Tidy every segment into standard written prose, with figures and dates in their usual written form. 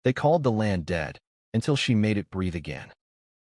They called the land dead, until she made it breathe again.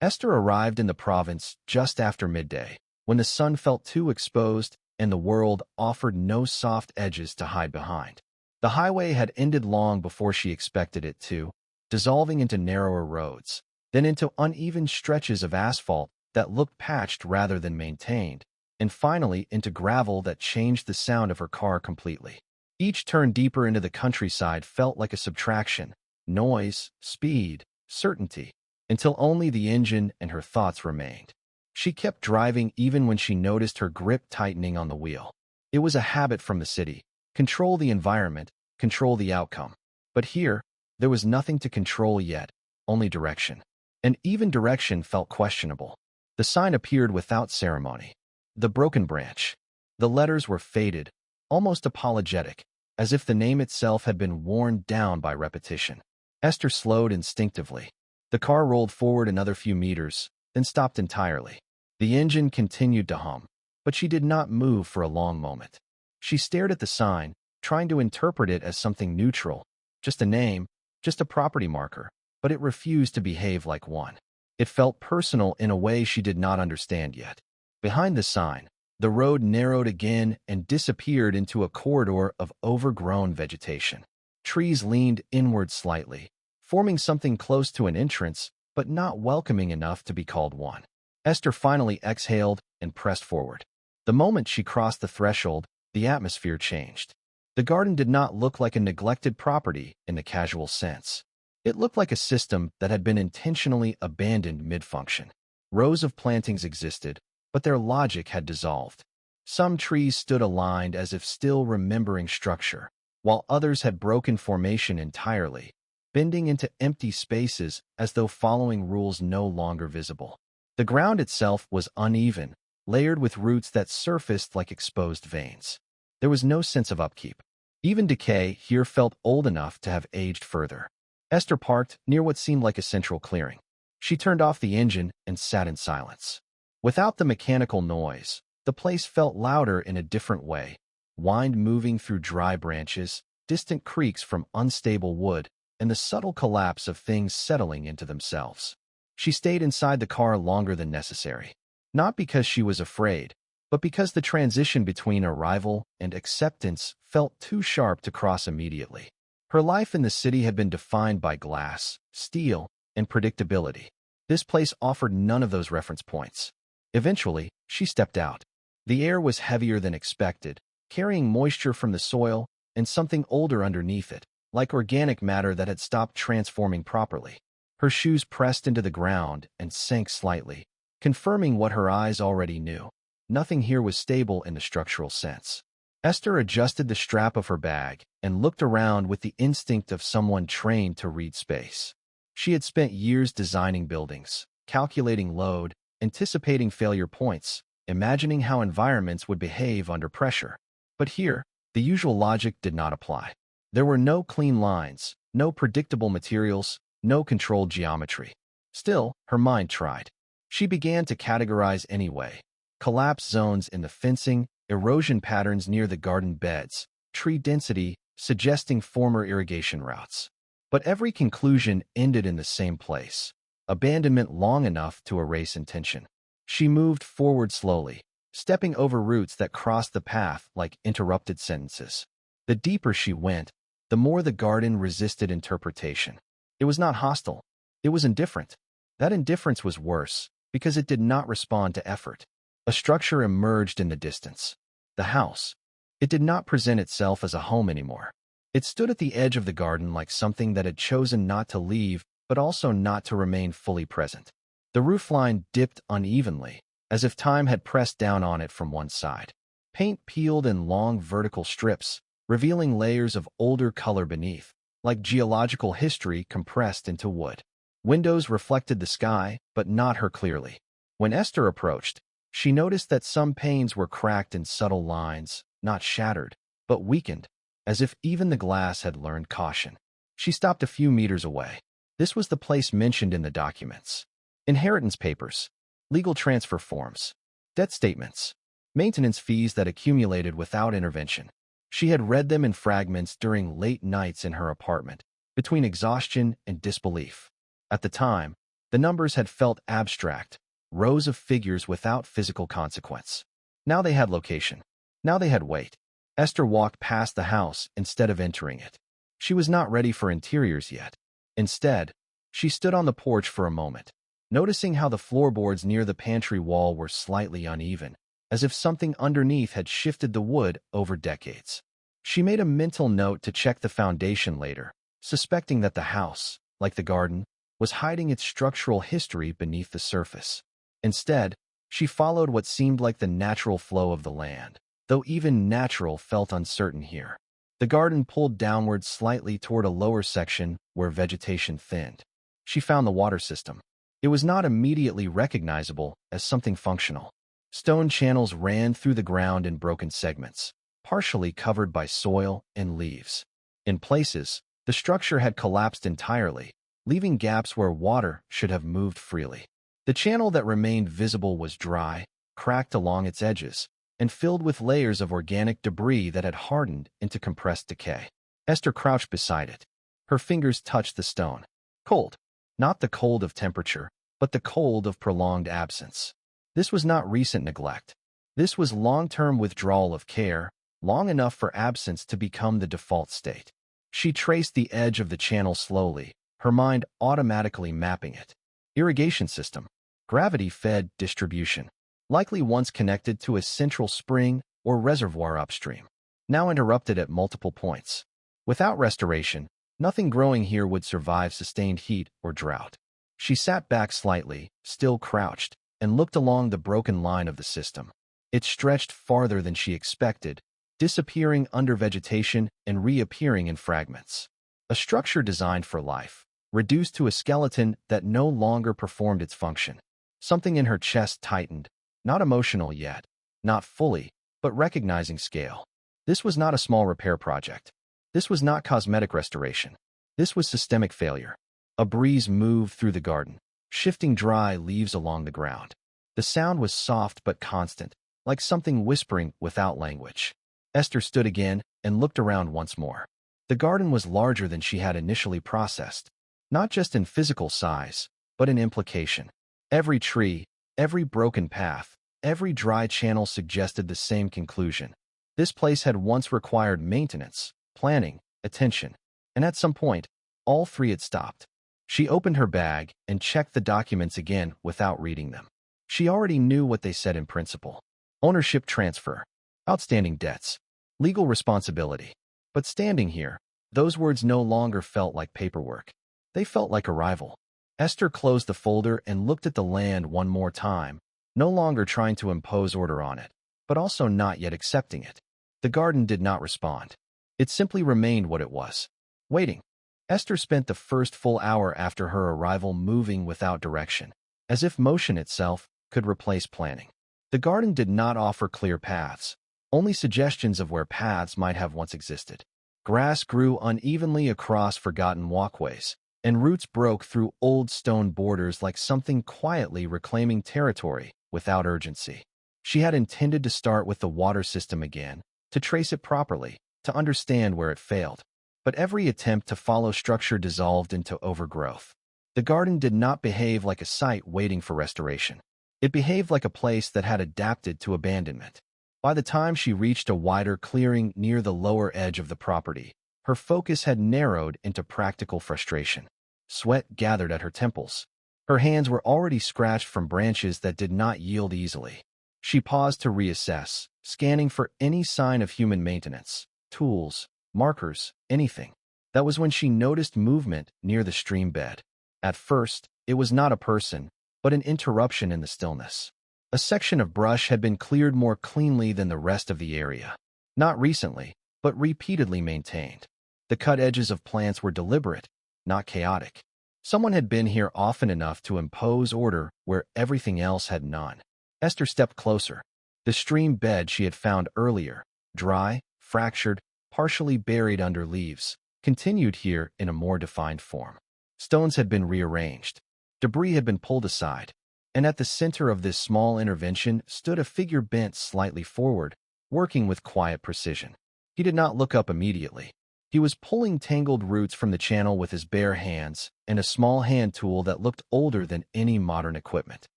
Esther arrived in the province just after midday, when the sun felt too exposed and the world offered no soft edges to hide behind. The highway had ended long before she expected it to, dissolving into narrower roads, then into uneven stretches of asphalt that looked patched rather than maintained, and finally into gravel that changed the sound of her car completely. Each turn deeper into the countryside felt like a subtraction: noise, speed, certainty, until only the engine and her thoughts remained. She kept driving even when she noticed her grip tightening on the wheel. It was a habit from the city: control the environment, control the outcome. But here, there was nothing to control yet, only direction. And even direction felt questionable. The sign appeared without ceremony. The broken branch. The letters were faded, almost apologetic, as if the name itself had been worn down by repetition. Esther slowed instinctively. The car rolled forward another few meters, then stopped entirely. The engine continued to hum, but she did not move for a long moment. She stared at the sign, trying to interpret it as something neutral, just a name, just a property marker, but it refused to behave like one. It felt personal in a way she did not understand yet. Behind the sign, the road narrowed again and disappeared into a corridor of overgrown vegetation. Trees leaned inward slightly, forming something close to an entrance, but not welcoming enough to be called one. Esther finally exhaled and pressed forward. The moment she crossed the threshold, the atmosphere changed. The garden did not look like a neglected property in the casual sense. It looked like a system that had been intentionally abandoned mid-function. Rows of plantings existed, but their logic had dissolved. Some trees stood aligned as if still remembering structure, while others had broken formation entirely, bending into empty spaces as though following rules no longer visible. The ground itself was uneven, layered with roots that surfaced like exposed veins. There was no sense of upkeep. Even decay here felt old enough to have aged further. Esther parked near what seemed like a central clearing. She turned off the engine and sat in silence. Without the mechanical noise, the place felt louder in a different way: wind moving through dry branches, distant creaks from unstable wood, and the subtle collapse of things settling into themselves. She stayed inside the car longer than necessary, not because she was afraid, but because the transition between arrival and acceptance felt too sharp to cross immediately. Her life in the city had been defined by glass, steel, and predictability. This place offered none of those reference points. Eventually, she stepped out. The air was heavier than expected, carrying moisture from the soil and something older underneath it, like organic matter that had stopped transforming properly. Her shoes pressed into the ground and sank slightly, confirming what her eyes already knew. Nothing here was stable in the structural sense. Esther adjusted the strap of her bag and looked around with the instinct of someone trained to read space. She had spent years designing buildings, calculating load, anticipating failure points, imagining how environments would behave under pressure. But here, the usual logic did not apply. There were no clean lines, no predictable materials, no controlled geometry. Still, her mind tried. She began to categorize anyway: collapse zones in the fencing, erosion patterns near the garden beds, tree density suggesting former irrigation routes. But every conclusion ended in the same place: abandonment long enough to erase intention. She moved forward slowly, stepping over roots that crossed the path like interrupted sentences. The deeper she went, the more the garden resisted interpretation. It was not hostile. It was indifferent. That indifference was worse, because it did not respond to effort. A structure emerged in the distance: the house. It did not present itself as a home anymore. It stood at the edge of the garden like something that had chosen not to leave, but also not to remain fully present. The roofline dipped unevenly, as if time had pressed down on it from one side. Paint peeled in long vertical strips, revealing layers of older color beneath, like geological history compressed into wood. Windows reflected the sky, but not her clearly. When Esther approached, she noticed that some panes were cracked in subtle lines, not shattered, but weakened, as if even the glass had learned caution. She stopped a few meters away. This was the place mentioned in the documents: inheritance papers, legal transfer forms, debt statements, maintenance fees that accumulated without intervention. She had read them in fragments during late nights in her apartment, between exhaustion and disbelief. At the time, the numbers had felt abstract, rows of figures without physical consequence. Now they had location. Now they had weight. Esther walked past the house instead of entering it. She was not ready for interiors yet. Instead, she stood on the porch for a moment, noticing how the floorboards near the pantry wall were slightly uneven, as if something underneath had shifted the wood over decades. She made a mental note to check the foundation later, suspecting that the house, like the garden, was hiding its structural history beneath the surface. Instead, she followed what seemed like the natural flow of the land, though even natural felt uncertain here. The garden pulled downward slightly toward a lower section where vegetation thinned. She found the water system. It was not immediately recognizable as something functional. Stone channels ran through the ground in broken segments, partially covered by soil and leaves. In places, the structure had collapsed entirely, leaving gaps where water should have moved freely. The channel that remained visible was dry, cracked along its edges, and filled with layers of organic debris that had hardened into compressed decay. Esther crouched beside it. Her fingers touched the stone. Cold. Not the cold of temperature, but the cold of prolonged absence. This was not recent neglect. This was long-term withdrawal of care, long enough for absence to become the default state. She traced the edge of the channel slowly, her mind automatically mapping it. Irrigation system. Gravity-fed distribution. Likely once connected to a central spring or reservoir upstream. Now interrupted at multiple points. Without restoration, nothing growing here would survive sustained heat or drought. She sat back slightly, still crouched, and looked along the broken line of the system. It stretched farther than she expected, disappearing under vegetation and reappearing in fragments. A structure designed for life, reduced to a skeleton that no longer performed its function. Something in her chest tightened, not emotional yet, not fully, but recognizing scale. This was not a small repair project. This was not cosmetic restoration. This was systemic failure. A breeze moved through the garden, shifting dry leaves along the ground. The sound was soft but constant, like something whispering without language. Esther stood again and looked around once more. The garden was larger than she had initially processed, not just in physical size, but in implication. Every tree, every broken path, every dry channel suggested the same conclusion. This place had once required maintenance, planning, attention, and at some point, all three had stopped. She opened her bag and checked the documents again without reading them. She already knew what they said in principle. Ownership transfer, outstanding debts, legal responsibility. But standing here, those words no longer felt like paperwork. They felt like arrival. Esther closed the folder and looked at the land one more time, no longer trying to impose order on it, but also not yet accepting it. The garden did not respond. It simply remained what it was, waiting. Esther spent the first full hour after her arrival moving without direction, as if motion itself could replace planning. The garden did not offer clear paths, only suggestions of where paths might have once existed. Grass grew unevenly across forgotten walkways, and roots broke through old stone borders like something quietly reclaiming territory without urgency. She had intended to start with the water system again, to trace it properly, to understand where it failed. But every attempt to follow structure dissolved into overgrowth. The garden did not behave like a site waiting for restoration. It behaved like a place that had adapted to abandonment. By the time she reached a wider clearing near the lower edge of the property, her focus had narrowed into practical frustration. Sweat gathered at her temples. Her hands were already scratched from branches that did not yield easily. She paused to reassess, scanning for any sign of human maintenance, tools, markers, anything. That was when she noticed movement near the stream bed. At first, it was not a person, but an interruption in the stillness. A section of brush had been cleared more cleanly than the rest of the area. Not recently, but repeatedly maintained. The cut edges of plants were deliberate, not chaotic. Someone had been here often enough to impose order where everything else had none. Esther stepped closer. The stream bed she had found earlier, dry, fractured, partially buried under leaves, continued here in a more defined form. Stones had been rearranged. Debris had been pulled aside. And at the center of this small intervention stood a figure bent slightly forward, working with quiet precision. He did not look up immediately. He was pulling tangled roots from the channel with his bare hands and a small hand tool that looked older than any modern equipment.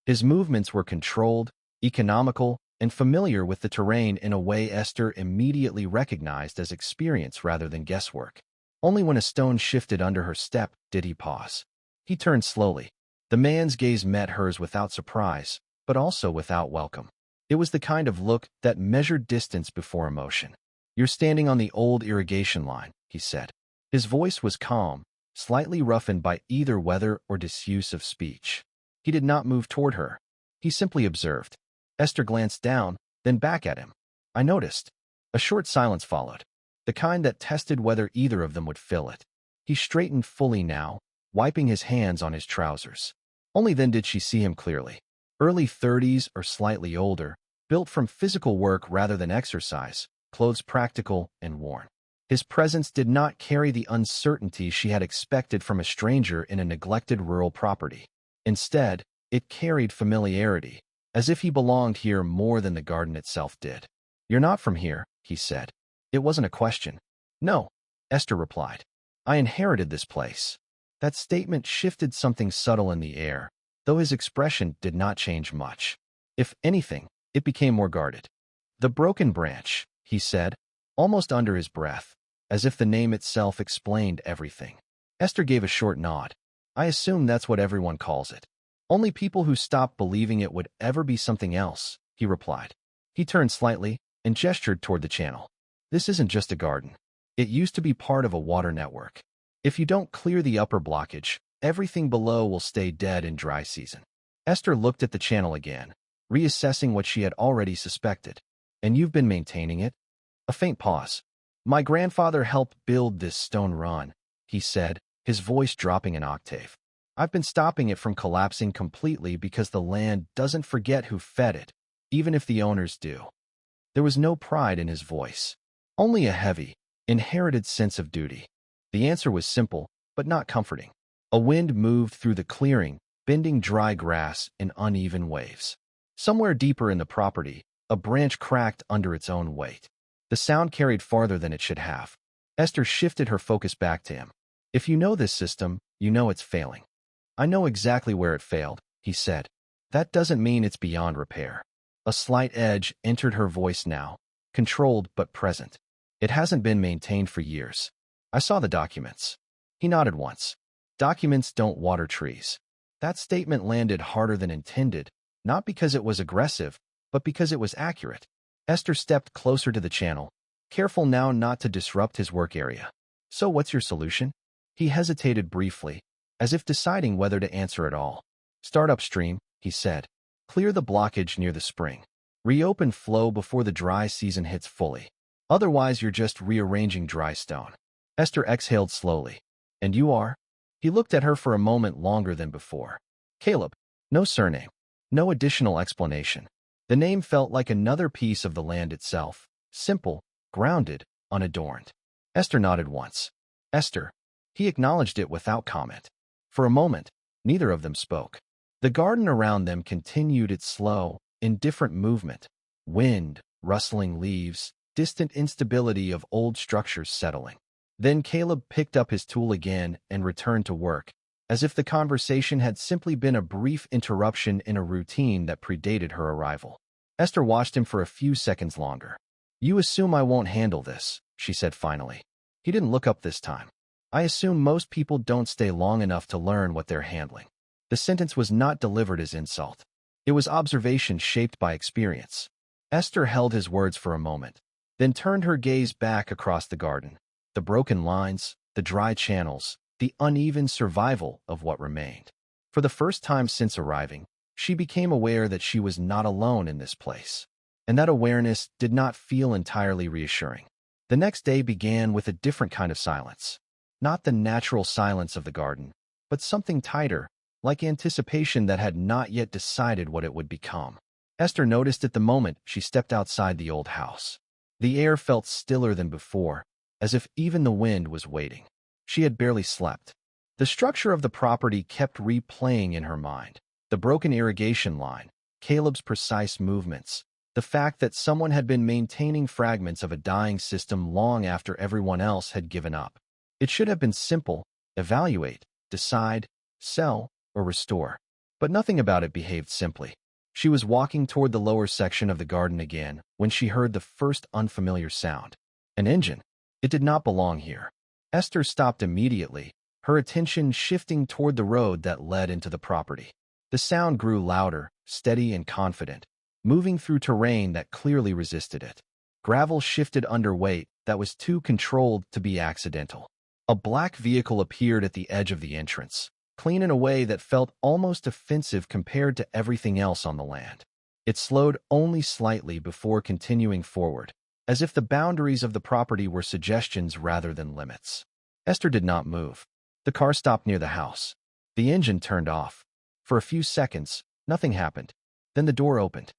His movements were controlled, economical, and familiar with the terrain in a way Esther immediately recognized as experience rather than guesswork. Only when a stone shifted under her step did he pause. He turned slowly. The man's gaze met hers without surprise, but also without welcome. It was the kind of look that measured distance before emotion. "You're standing on the old irrigation line," he said. His voice was calm, slightly roughened by either weather or disuse of speech. He did not move toward her. He simply observed. Esther glanced down, then back at him. "I noticed." A short silence followed, the kind that tested whether either of them would fill it. He straightened fully now, wiping his hands on his trousers. Only then did she see him clearly. Early 30s or slightly older, built from physical work rather than exercise, clothes practical and worn. His presence did not carry the uncertainty she had expected from a stranger in a neglected rural property. Instead, it carried familiarity, as if he belonged here more than the garden itself did. "You're not from here," he said. It wasn't a question. "No," Esther replied. "I inherited this place." That statement shifted something subtle in the air, though his expression did not change much. If anything, it became more guarded. "The broken branch," he said, almost under his breath, as if the name itself explained everything. Esther gave a short nod. "I assume that's what everyone calls it. Only people who stopped believing it would ever be something else," he replied. He turned slightly and gestured toward the channel. "This isn't just a garden. It used to be part of a water network. If you don't clear the upper blockage, everything below will stay dead in dry season." Esther looked at the channel again, reassessing what she had already suspected. "And you've been maintaining it?" A faint pause. "My grandfather helped build this stone run," he said, his voice dropping an octave. "I've been stopping it from collapsing completely because the land doesn't forget who fed it, even if the owners do." There was no pride in his voice, only a heavy, inherited sense of duty. The answer was simple, but not comforting. A wind moved through the clearing, bending dry grass in uneven waves. Somewhere deeper in the property, a branch cracked under its own weight. The sound carried farther than it should have. Esther shifted her focus back to him. "If you know this system, you know it's failing." "I know exactly where it failed," he said. "That doesn't mean it's beyond repair." A slight edge entered her voice now, controlled but present. "It hasn't been maintained for years. I saw the documents." He nodded once. "Documents don't water trees." That statement landed harder than intended, not because it was aggressive, but because it was accurate. Esther stepped closer to the channel, careful now not to disrupt his work area. "So what's your solution?" He hesitated briefly, as if deciding whether to answer at all. "Start upstream," he said. "Clear the blockage near the spring. Reopen flow before the dry season hits fully. Otherwise, you're just rearranging dry stone." Esther exhaled slowly. "And you are?" He looked at her for a moment longer than before. "Caleb." No surname. No additional explanation. The name felt like another piece of the land itself, simple, grounded, unadorned. Esther nodded once. "Esther." He acknowledged it without comment. For a moment, neither of them spoke. The garden around them continued its slow, indifferent movement. Wind, rustling leaves, distant instability of old structures settling. Then Caleb picked up his tool again and returned to work, as if the conversation had simply been a brief interruption in a routine that predated her arrival. Esther watched him for a few seconds longer. "You assume I won't handle this," she said finally. He didn't look up this time. "I assume most people don't stay long enough to learn what they're handling." The sentence was not delivered as insult. It was observation shaped by experience. Esther held his words for a moment, then turned her gaze back across the garden. The broken lines, the dry channels, the uneven survival of what remained. For the first time since arriving, she became aware that she was not alone in this place. And that awareness did not feel entirely reassuring. The next day began with a different kind of silence. Not the natural silence of the garden, but something tighter, like anticipation that had not yet decided what it would become. Esther noticed it the moment she stepped outside the old house. The air felt stiller than before, as if even the wind was waiting. She had barely slept. The structure of the property kept replaying in her mind. The broken irrigation line, Caleb's precise movements, The fact that someone had been maintaining fragments of a dying system long after everyone else had given up. It should have been simple: evaluate, decide, sell, or restore. But nothing about it behaved simply. She was walking toward the lower section of the garden again when she heard the first unfamiliar sound. An engine. It did not belong here. Esther stopped immediately, her attention shifting toward the road that led into the property. The sound grew louder, steady and confident, moving through terrain that clearly resisted it. Gravel shifted under weight that was too controlled to be accidental. A black vehicle appeared at the edge of the entrance, clean in a way that felt almost offensive compared to everything else on the land. It slowed only slightly before continuing forward, as if the boundaries of the property were suggestions rather than limits. Esther did not move. The car stopped near the house. The engine turned off. For a few seconds, nothing happened. Then the door opened.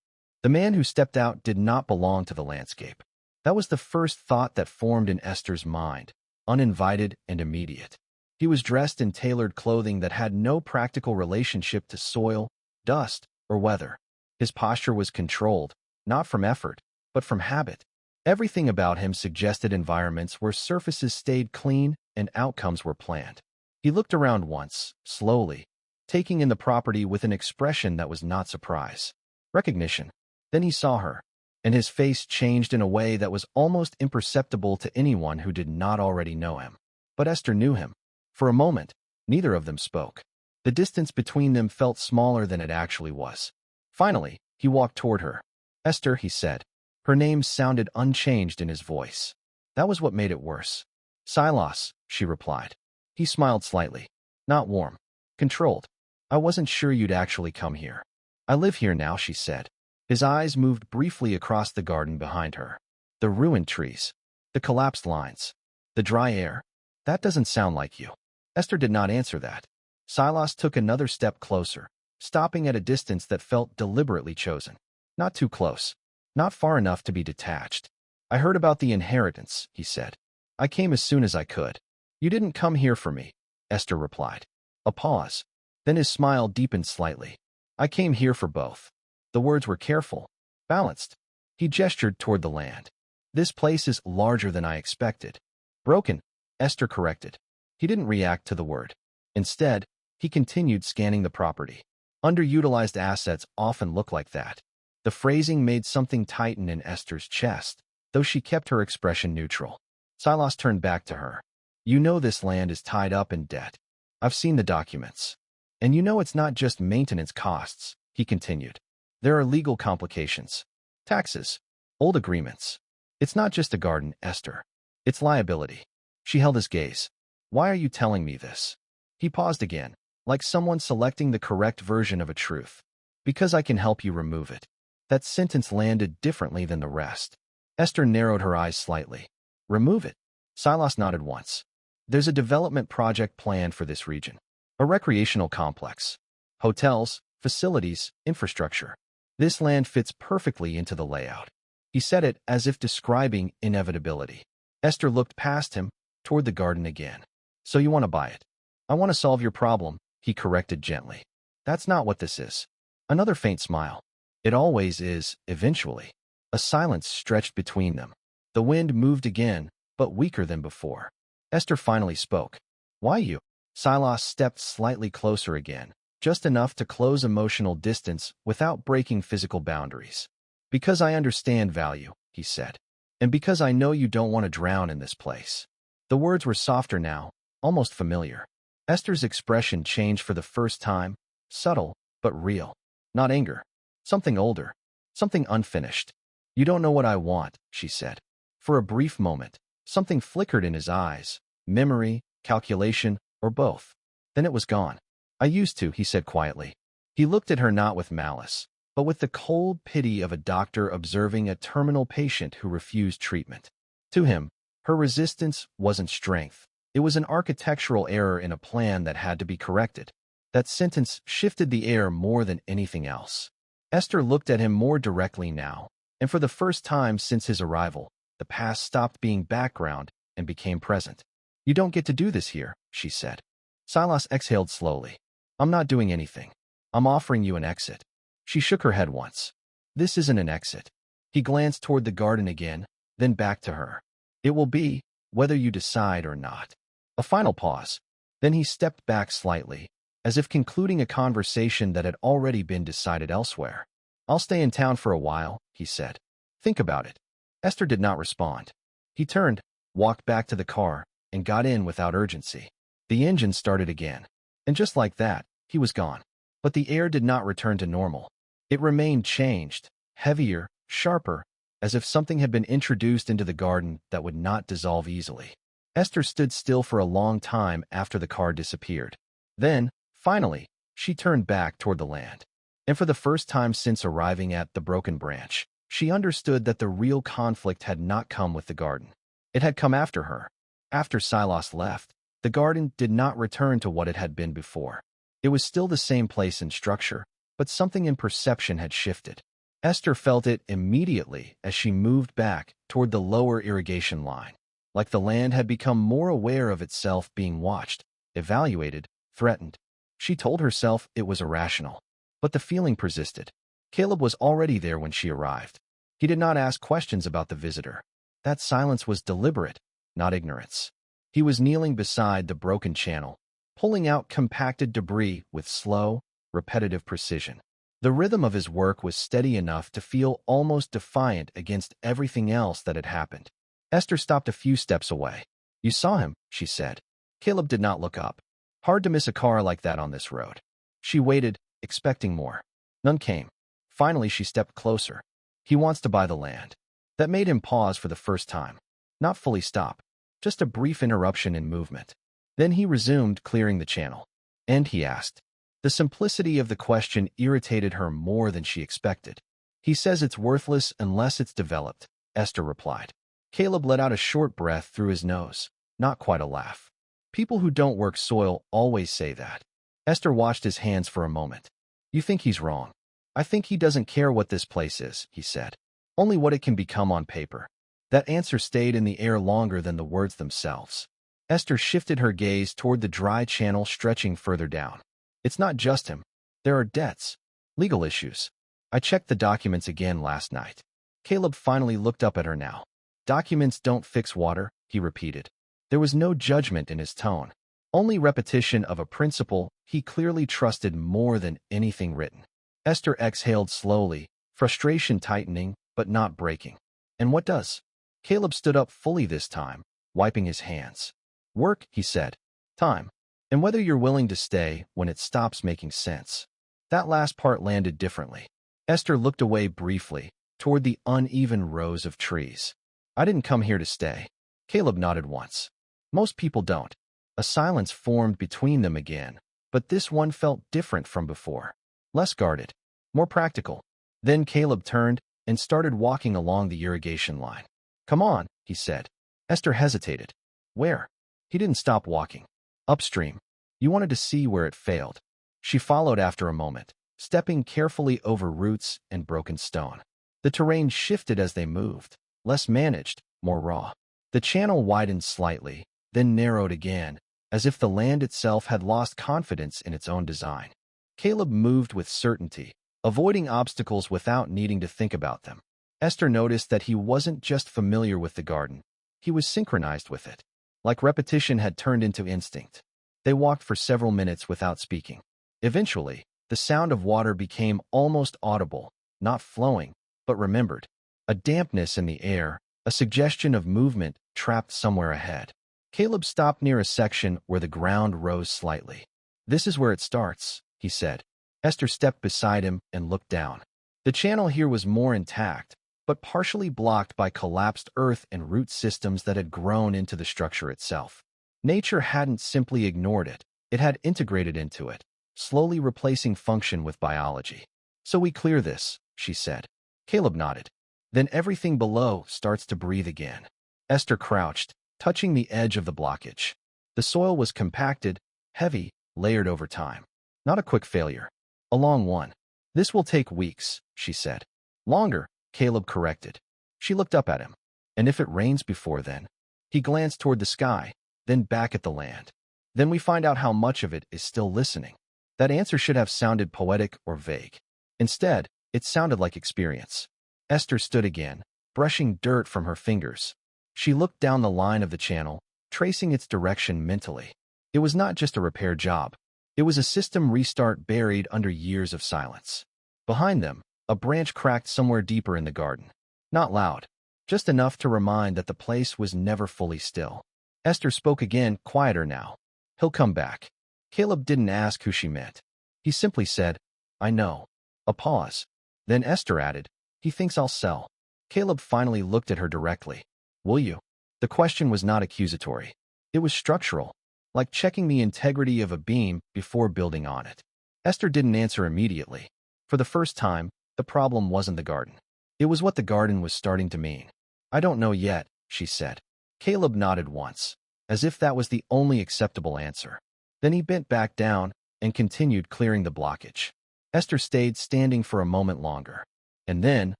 The man who stepped out did not belong to the landscape. That was the first thought that formed in Esther's mind, uninvited and immediate. He was dressed in tailored clothing that had no practical relationship to soil, dust, or weather. His posture was controlled, not from effort, but from habit. Everything about him suggested environments where surfaces stayed clean and outcomes were planned. He looked around once, slowly, taking in the property with an expression that was not surprise. Recognition. Then he saw her, and his face changed in a way that was almost imperceptible to anyone who did not already know him. But Esther knew him. For a moment, neither of them spoke. The distance between them felt smaller than it actually was. Finally, he walked toward her. "Esther," he said. Her name sounded unchanged in his voice. That was what made it worse. "Silas," she replied. He smiled slightly. "Not warm. Controlled. I wasn't sure you'd actually come here." "I live here now," she said. His eyes moved briefly across the garden behind her. The ruined trees. The collapsed lines. The dry air. "That doesn't sound like you." Esther did not answer that. Silas took another step closer, stopping at a distance that felt deliberately chosen. Not too close. Not far enough to be detached. "I heard about the inheritance," he said. "I came as soon as I could." "You didn't come here for me," Esther replied. A pause. Then his smile deepened slightly. "I came here for both." The words were careful, balanced. He gestured toward the land. "This place is larger than I expected." "Broken," Esther corrected. He didn't react to the word. Instead, he continued scanning the property. Underutilized assets often look like that. The phrasing made something tighten in Esther's chest, though she kept her expression neutral. Silas turned back to her. "You know this land is tied up in debt. I've seen the documents. And you know it's not just maintenance costs," he continued. "There are legal complications. Taxes. Old agreements. It's not just a garden, Esther. It's liability." She held his gaze. "Why are you telling me this?" He paused again, like someone selecting the correct version of a truth. "Because I can help you remove it." That sentence landed differently than the rest. Esther narrowed her eyes slightly. "Remove it?" Silas nodded once. "There's a development project planned for this region. A recreational complex. Hotels, facilities, infrastructure. This land fits perfectly into the layout." He said it as if describing inevitability. Esther looked past him, toward the garden again. "So you want to buy it?" "I want to solve your problem," he corrected gently. "That's not what this is." Another faint smile. "It always is, eventually." A silence stretched between them. The wind moved again, but weaker than before. Esther finally spoke. "Why you?" Silas stepped slightly closer again, just enough to close emotional distance without breaking physical boundaries. "Because I understand value," he said. "And because I know you don't want to drown in this place." The words were softer now, almost familiar. Esther's expression changed for the first time, subtle, but real. Not anger. Something older. Something unfinished. "You don't know what I want," she said. For a brief moment, something flickered in his eyes. Memory, calculation, or both. Then it was gone. "I used to," he said quietly. He looked at her not with malice, but with the cold pity of a doctor observing a terminal patient who refused treatment. To him, her resistance wasn't strength. It was an architectural error in a plan that had to be corrected. That sentence shifted the air more than anything else. Esther looked at him more directly now, and for the first time since his arrival, the past stopped being background and became present. "You don't get to do this here," she said. Silas exhaled slowly. "I'm not doing anything. I'm offering you an exit." She shook her head once. "This isn't an exit. He glanced toward the garden again, then back to her. It will be, whether you decide or not. A final pause. Then he stepped back slightly, as if concluding a conversation that had already been decided elsewhere. I'll stay in town for a while, he said. Think about it. Esther did not respond. He turned, walked back to the car, and got in without urgency. The engine started again. And just like that, he was gone. But the air did not return to normal. It remained changed, heavier, sharper, as if something had been introduced into the garden that would not dissolve easily. Esther stood still for a long time after the car disappeared. Then, finally, she turned back toward the land. And for the first time since arriving at the Broken Branch, she understood that the real conflict had not come with the garden. It had come after her. After Silas left, the garden did not return to what it had been before. It was still the same place and structure, but something in perception had shifted. Esther felt it immediately as she moved back toward the lower irrigation line, like the land had become more aware of itself being watched, evaluated, threatened. She told herself it was irrational, but the feeling persisted. Caleb was already there when she arrived. He did not ask questions about the visitor. That silence was deliberate, not ignorance. He was kneeling beside the broken channel, pulling out compacted debris with slow, repetitive precision. The rhythm of his work was steady enough to feel almost defiant against everything else that had happened. Esther stopped a few steps away. You saw him, she said. Caleb did not look up. Hard to miss a car like that on this road. She waited, expecting more. None came. Finally, she stepped closer. He wants to buy the land. That made him pause for the first time. Not fully stop, just a brief interruption in movement. Then he resumed clearing the channel. And he asked. The simplicity of the question irritated her more than she expected. He says it's worthless unless it's developed, Esther replied. Caleb let out a short breath through his nose, not quite a laugh. People who don't work soil always say that. Esther watched his hands for a moment. You think he's wrong. I think he doesn't care what this place is, he said. Only what it can become on paper. That answer stayed in the air longer than the words themselves. Esther shifted her gaze toward the dry channel stretching further down. It's not just him. There are debts, legal issues. I checked the documents again last night. Caleb finally looked up at her now. Documents don't fix water, he repeated. There was no judgment in his tone, only repetition of a principle he clearly trusted more than anything written. Esther exhaled slowly, frustration tightening, but not breaking. And what does? Caleb stood up fully this time, wiping his hands. Work, he said. Time. And whether you're willing to stay when it stops making sense. That last part landed differently. Esther looked away briefly, toward the uneven rows of trees. I didn't come here to stay. Caleb nodded once. Most people don't. A silence formed between them again, but this one felt different from before. Less guarded, more practical. Then Caleb turned and started walking along the irrigation line. Come on, he said. Esther hesitated. Where? He didn't stop walking. Upstream. You wanted to see where it failed. She followed after a moment, stepping carefully over roots and broken stone. The terrain shifted as they moved, less managed, more raw. The channel widened slightly, then narrowed again, as if the land itself had lost confidence in its own design. Caleb moved with certainty, avoiding obstacles without needing to think about them. Esther noticed that he wasn't just familiar with the garden. He was synchronized with it, like repetition had turned into instinct. They walked for several minutes without speaking. Eventually, the sound of water became almost audible, not flowing, but remembered. A dampness in the air, a suggestion of movement trapped somewhere ahead. Caleb stopped near a section where the ground rose slightly. This is where it starts, he said. Esther stepped beside him and looked down. The channel here was more intact, but partially blocked by collapsed earth and root systems that had grown into the structure itself. Nature hadn't simply ignored it, it had integrated into it, slowly replacing function with biology. So we clear this, she said. Caleb nodded. Then everything below starts to breathe again. Esther crouched, touching the edge of the blockage. The soil was compacted, heavy, layered over time. Not a quick failure. A long one. This will take weeks, she said. Longer, Caleb corrected. She looked up at him. And if it rains before then? He glanced toward the sky, then back at the land. Then we find out how much of it is still listening. That answer should have sounded poetic or vague. Instead, it sounded like experience. Esther stood again, brushing dirt from her fingers. She looked down the line of the channel, tracing its direction mentally. It was not just a repair job. It was a system restart buried under years of silence. Behind them, a branch cracked somewhere deeper in the garden. Not loud, just enough to remind that the place was never fully still. Esther spoke again, quieter now. He'll come back. Caleb didn't ask who she meant. He simply said, I know. A pause. Then Esther added, he thinks I'll sell. Caleb finally looked at her directly. Will you? The question was not accusatory. It was structural, like checking the integrity of a beam before building on it. Esther didn't answer immediately. For the first time, the problem wasn't the garden. It was what the garden was starting to mean. I don't know yet, she said. Caleb nodded once, as if that was the only acceptable answer. Then he bent back down and continued clearing the blockage. Esther stayed standing for a moment longer. And then,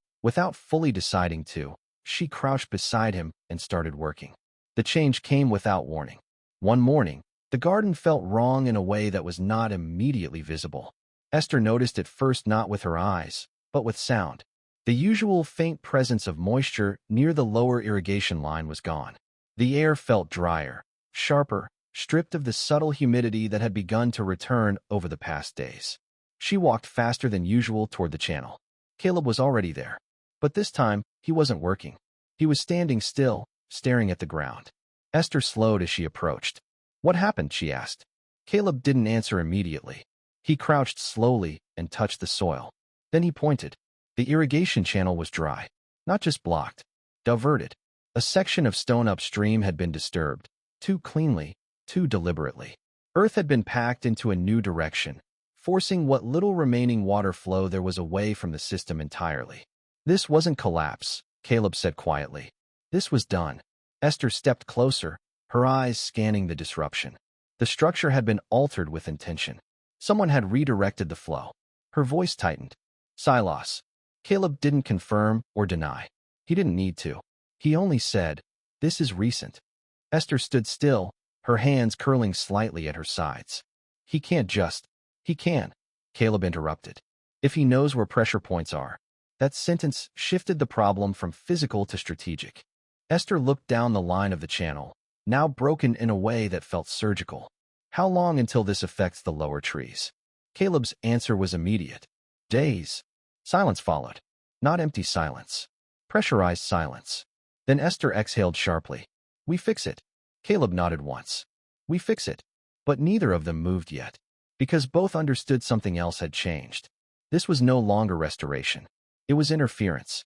without fully deciding to, she crouched beside him and started working. The change came without warning. One morning, the garden felt wrong in a way that was not immediately visible. Esther noticed it first not with her eyes, but with sound. The usual faint presence of moisture near the lower irrigation line was gone. The air felt drier, sharper, stripped of the subtle humidity that had begun to return over the past days. She walked faster than usual toward the channel. Caleb was already there. But this time, he wasn't working. He was standing still, staring at the ground. Esther slowed as she approached. What happened? She asked. Caleb didn't answer immediately. He crouched slowly and touched the soil. Then he pointed. The irrigation channel was dry, not just blocked, diverted. A section of stone upstream had been disturbed, too cleanly, too deliberately. Earth had been packed into a new direction, forcing what little remaining water flow there was away from the system entirely. This wasn't collapse, Caleb said quietly. This was done. Esther stepped closer, her eyes scanning the disruption. The structure had been altered with intention. Someone had redirected the flow. Her voice tightened. Silos. Caleb didn't confirm or deny. He didn't need to. He only said, this is recent. Esther stood still, her hands curling slightly at her sides. He can't just. He can. Caleb interrupted. If he knows where pressure points are. That sentence shifted the problem from physical to strategic. Esther looked down the line of the channel, now broken in a way that felt surgical. How long until this affects the lower trees? Caleb's answer was immediate. Days. Silence followed. Not empty silence. Pressurized silence. Then Esther exhaled sharply. We fix it. Caleb nodded once. We fix it. But neither of them moved yet, because both understood something else had changed. This was no longer restoration. It was interference.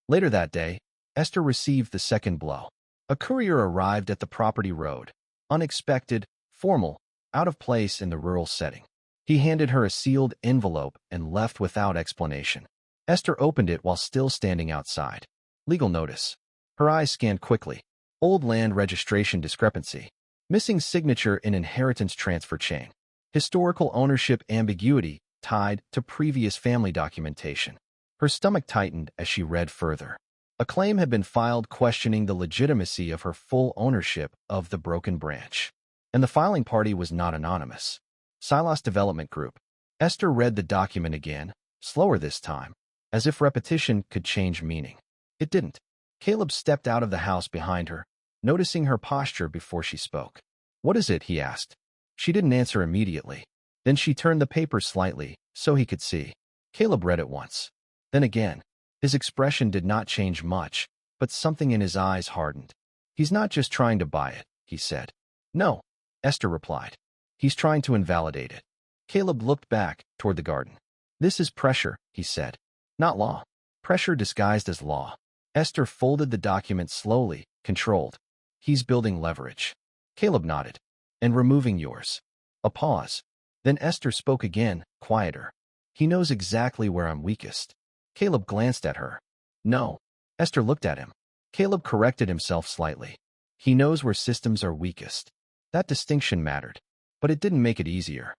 Later that day, Esther received the second blow. A courier arrived at the property road. Unexpected, formal, out of place in the rural setting. He handed her a sealed envelope and left without explanation. Esther opened it while still standing outside. Legal notice. Her eyes scanned quickly. Old land registration discrepancy. Missing signature in inheritance transfer chain. Historical ownership ambiguity tied to previous family documentation. Her stomach tightened as she read further. A claim had been filed questioning the legitimacy of her full ownership of the broken branch. And the filing party was not anonymous. Silos Development Group. Esther read the document again, slower this time, as if repetition could change meaning. It didn't. Caleb stepped out of the house behind her, noticing her posture before she spoke. What is it? He asked. She didn't answer immediately. Then she turned the paper slightly, so he could see. Caleb read it once. Then again. His expression did not change much, but something in his eyes hardened. He's not just trying to buy it, he said. No, Esther replied. He's trying to invalidate it. Caleb looked back toward the garden. This is pressure, he said. Not law. Pressure disguised as law. Esther folded the document slowly, controlled. He's building leverage. Caleb nodded. And removing yours. A pause. Then Esther spoke again, quieter. He knows exactly where I'm weakest. Caleb glanced at her. No. Esther looked at him. Caleb corrected himself slightly. He knows where systems are weakest. That distinction mattered, but it didn't make it easier.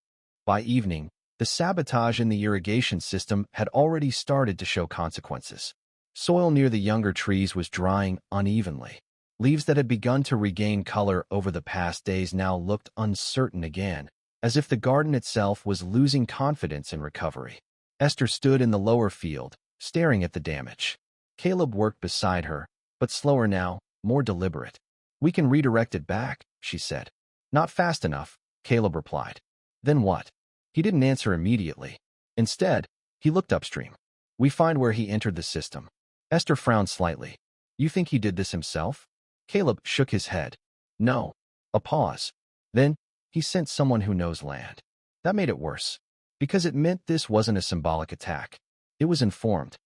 By evening, the sabotage in the irrigation system had already started to show consequences. Soil near the younger trees was drying unevenly. Leaves that had begun to regain color over the past days now looked uncertain again, as if the garden itself was losing confidence in recovery. Esther stood in the lower field, staring at the damage. Caleb worked beside her, but slower now, more deliberate. We can redirect it back, she said. Not fast enough, Caleb replied. Then what? He didn't answer immediately. Instead, he looked upstream. We find where he entered the system. Esther frowned slightly. You think he did this himself? Caleb shook his head. No. A pause. Then, he sent someone who knows land. That made it worse, because it meant this wasn't a symbolic attack. It was informed.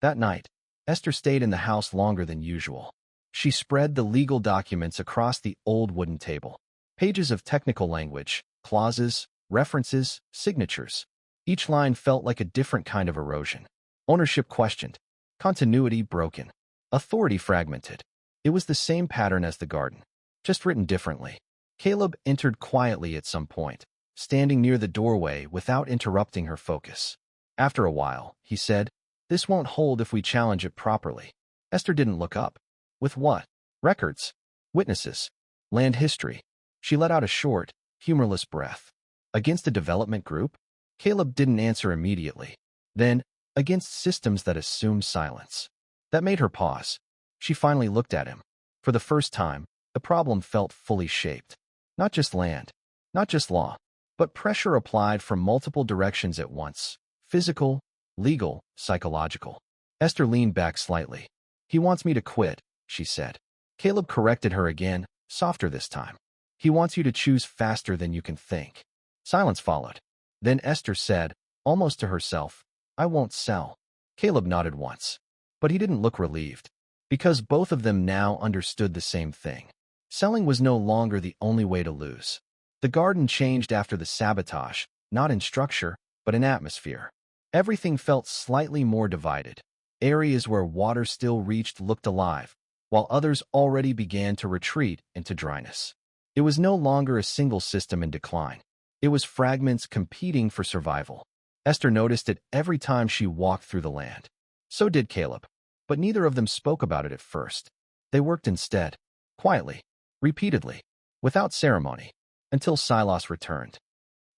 That night, Esther stayed in the house longer than usual. She spread the legal documents across the old wooden table. Pages of technical language, clauses, references, signatures. Each line felt like a different kind of erosion. Ownership questioned. Continuity broken. Authority fragmented. It was the same pattern as the garden, just written differently. Caleb entered quietly at some point, standing near the doorway without interrupting her focus. After a while, he said, "This won't hold if we challenge it properly." Esther didn't look up. With what? Records? Witnesses? Land history? She let out a short, humorless breath. Against a development group? Caleb didn't answer immediately. Then, against systems that assume silence. That made her pause. She finally looked at him. For the first time, the problem felt fully shaped. Not just land, not just law, but pressure applied from multiple directions at once. Physical, legal, psychological. Esther leaned back slightly. He wants me to quit, she said. Caleb corrected her again, softer this time. He wants you to choose faster than you can think. Silence followed. Then Esther said, almost to herself, I won't sell. Caleb nodded once. But he didn't look relieved, because both of them now understood the same thing. Selling was no longer the only way to lose. The garden changed after the sabotage, not in structure, but in atmosphere. Everything felt slightly more divided. Areas where water still reached looked alive, while others already began to retreat into dryness. It was no longer a single system in decline. It was fragments competing for survival. Esther noticed it every time she walked through the land. So did Caleb, but neither of them spoke about it at first. They worked instead, quietly, repeatedly, without ceremony, until Silas returned.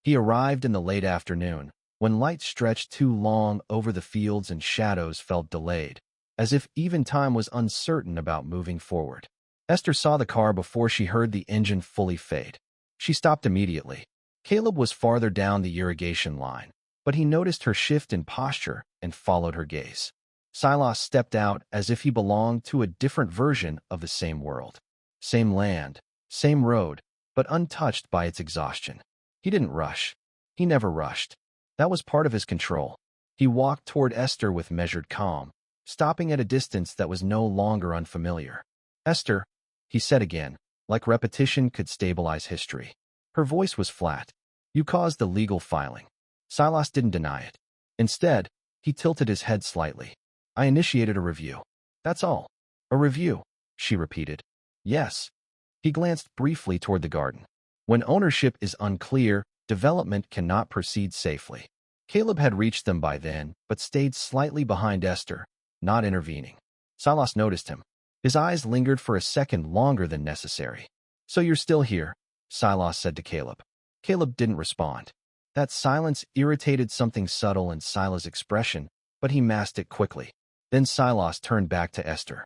He arrived in the late afternoon, when light stretched too long over the fields and shadows felt delayed, as if even time was uncertain about moving forward. Esther saw the car before she heard the engine fully fade. She stopped immediately. Caleb was farther down the irrigation line, but he noticed her shift in posture and followed her gaze. Silas stepped out as if he belonged to a different version of the same world. Same land, same road, but untouched by its exhaustion. He didn't rush. He never rushed. That was part of his control. He walked toward Esther with measured calm, stopping at a distance that was no longer unfamiliar. Esther, he said again, like repetition could stabilize history. Her voice was flat. You caused the legal filing. Silas didn't deny it. Instead, he tilted his head slightly. I initiated a review. That's all. A review, she repeated. Yes. He glanced briefly toward the garden. When ownership is unclear, development cannot proceed safely. Caleb had reached them by then, but stayed slightly behind Esther, not intervening. Silas noticed him. His eyes lingered for a second longer than necessary. So you're still here, Silas said to Caleb. Caleb didn't respond. That silence irritated something subtle in Silas' expression, but he masked it quickly. Then Silas turned back to Esther.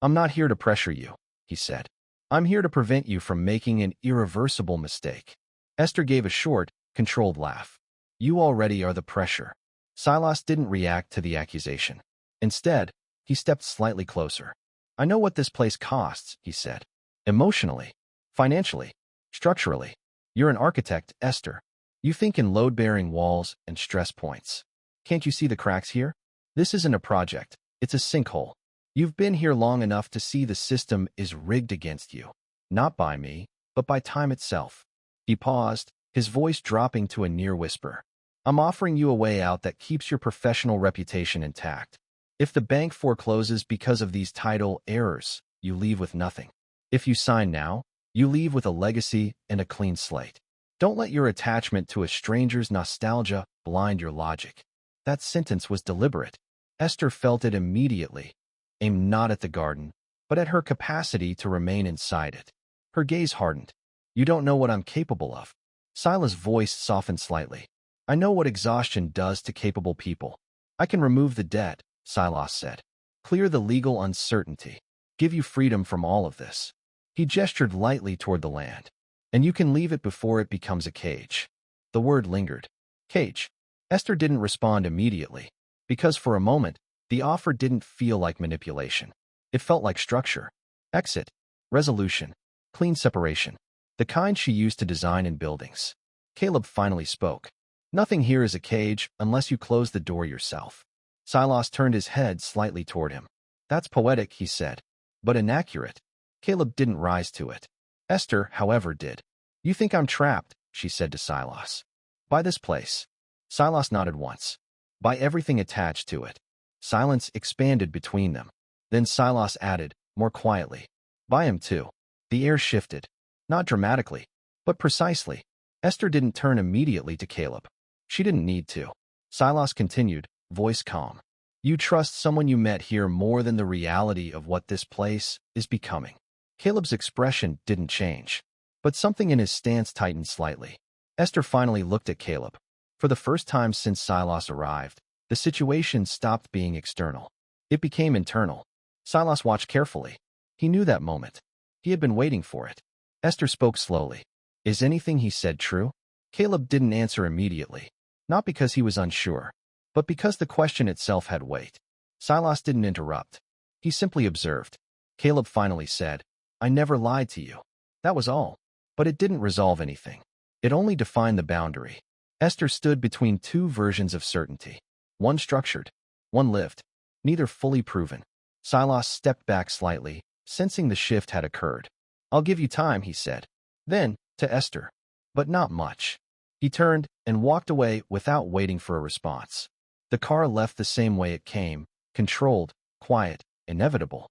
I'm not here to pressure you, he said. I'm here to prevent you from making an irreversible mistake. Esther gave a short, controlled laugh. You already are the pressure. Silas didn't react to the accusation. Instead, he stepped slightly closer. I know what this place costs, he said. Emotionally, financially, structurally. You're an architect, Esther. You think in load-bearing walls and stress points. Can't you see the cracks here? This isn't a project. It's a sinkhole. You've been here long enough to see the system is rigged against you. Not by me, but by time itself. He paused, his voice dropping to a near whisper. I'm offering you a way out that keeps your professional reputation intact. If the bank forecloses because of these title errors, you leave with nothing. If you sign now, you leave with a legacy and a clean slate. Don't let your attachment to a stranger's nostalgia blind your logic. That sentence was deliberate. Esther felt it immediately, aimed not at the garden, but at her capacity to remain inside it. Her gaze hardened. You don't know what I'm capable of. Silas' voice softened slightly. I know what exhaustion does to capable people. I can remove the debt, Silas said. Clear the legal uncertainty. Give you freedom from all of this. He gestured lightly toward the land. And you can leave it before it becomes a cage. The word lingered. Cage. Esther didn't respond immediately, because for a moment, the offer didn't feel like manipulation. It felt like structure. Exit. Resolution. Clean separation. The kind she used to design in buildings. Caleb finally spoke. Nothing here is a cage unless you close the door yourself. Silas turned his head slightly toward him. That's poetic, he said, but inaccurate. Caleb didn't rise to it. Esther, however, did. You think I'm trapped, she said to Silas. By this place. Silas nodded once. By everything attached to it. Silence expanded between them. Then Silas added, more quietly. By him too. The air shifted. Not dramatically, but precisely. Esther didn't turn immediately to Caleb. She didn't need to. Silas continued, voice calm. You trust someone you met here more than the reality of what this place is becoming. Caleb's expression didn't change, but something in his stance tightened slightly. Esther finally looked at Caleb. For the first time since Silas arrived, the situation stopped being external. It became internal. Silas watched carefully. He knew that moment. He had been waiting for it. Esther spoke slowly. Is anything he said true? Caleb didn't answer immediately, not because he was unsure, but because the question itself had weight. Silas didn't interrupt. He simply observed. Caleb finally said, I never lied to you. That was all. But it didn't resolve anything. It only defined the boundary. Esther stood between two versions of certainty. One structured, one lived, neither fully proven. Silas stepped back slightly, sensing the shift had occurred. I'll give you time, he said. Then, to Esther. But not much. He turned and walked away without waiting for a response. The car left the same way it came, controlled, quiet, inevitable.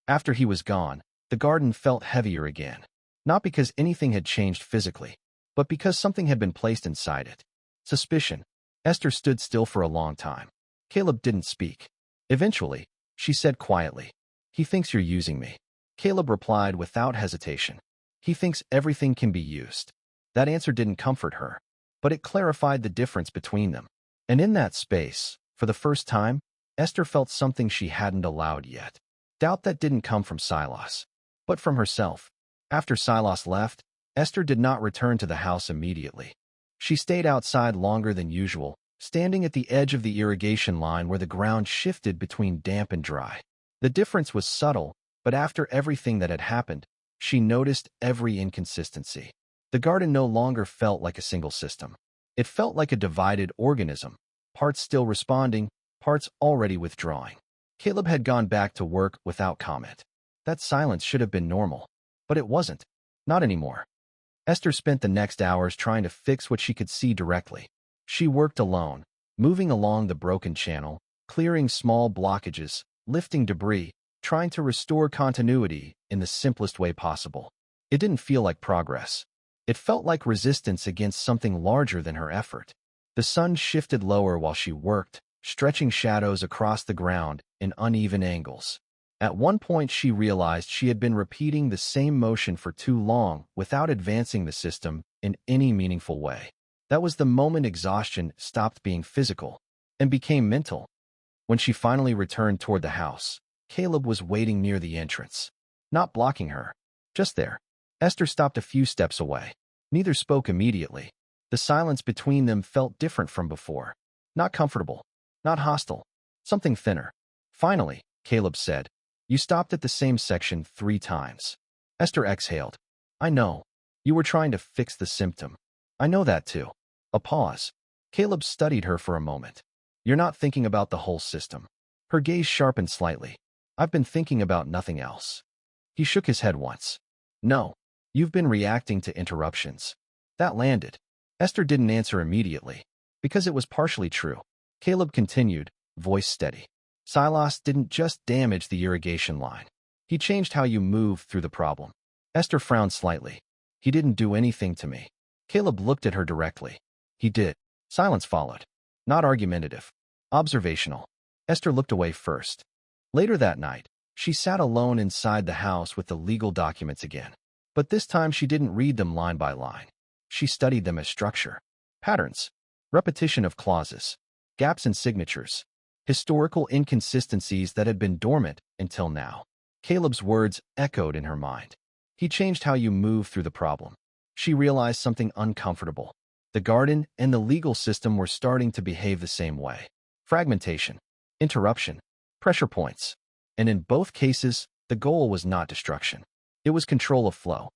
After he was gone, the garden felt heavier again. Not because anything had changed physically, but because something had been placed inside it. Suspicion. Esther stood still for a long time. Caleb didn't speak. Eventually, she said quietly, He thinks you're using me. Caleb replied without hesitation. He thinks everything can be used. That answer didn't comfort her, but it clarified the difference between them. And in that space, for the first time, Esther felt something she hadn't allowed yet. Doubt that didn't come from Silas, but from herself. After Silas left, Esther did not return to the house immediately. She stayed outside longer than usual, standing at the edge of the irrigation line where the ground shifted between damp and dry. The difference was subtle, but after everything that had happened, she noticed every inconsistency. The garden no longer felt like a single system. It felt like a divided organism, parts still responding, parts already withdrawing. Caleb had gone back to work without comment. That silence should have been normal, but it wasn't. Not anymore. Esther spent the next hours trying to fix what she could see directly. She worked alone, moving along the broken channel, clearing small blockages, lifting debris, trying to restore continuity in the simplest way possible. It didn't feel like progress. It felt like resistance against something larger than her effort. The sun shifted lower while she worked, stretching shadows across the ground in uneven angles. At one point she realized she had been repeating the same motion for too long without advancing the system in any meaningful way. That was the moment exhaustion stopped being physical and became mental. When she finally returned toward the house, Caleb was waiting near the entrance. Not blocking her. Just there. Esther stopped a few steps away. Neither spoke immediately. The silence between them felt different from before. Not comfortable. Not hostile. Something thinner. Finally, Caleb said, You stopped at the same section 3 times. Esther exhaled. I know. You were trying to fix the symptom. I know that too. A pause. Caleb studied her for a moment. You're not thinking about the whole system. Her gaze sharpened slightly. I've been thinking about nothing else. He shook his head once. No. You've been reacting to interruptions. That landed. Esther didn't answer immediately, because it was partially true. Caleb continued, voice steady. Silas didn't just damage the irrigation line. He changed how you move through the problem. Esther frowned slightly. He didn't do anything to me. Caleb looked at her directly. He did. Silence followed. Not argumentative. Observational. Esther looked away first. Later that night, she sat alone inside the house with the legal documents again. But this time she didn't read them line by line. She studied them as structure. Patterns. Repetition of clauses. Gaps in signatures. historical inconsistencies that had been dormant until now. Caleb's words echoed in her mind. He changed how you move through the problem. She realized something uncomfortable. The garden and the legal system were starting to behave the same way. Fragmentation, interruption, pressure points. And in both cases, the goal was not destruction. It was control of flow.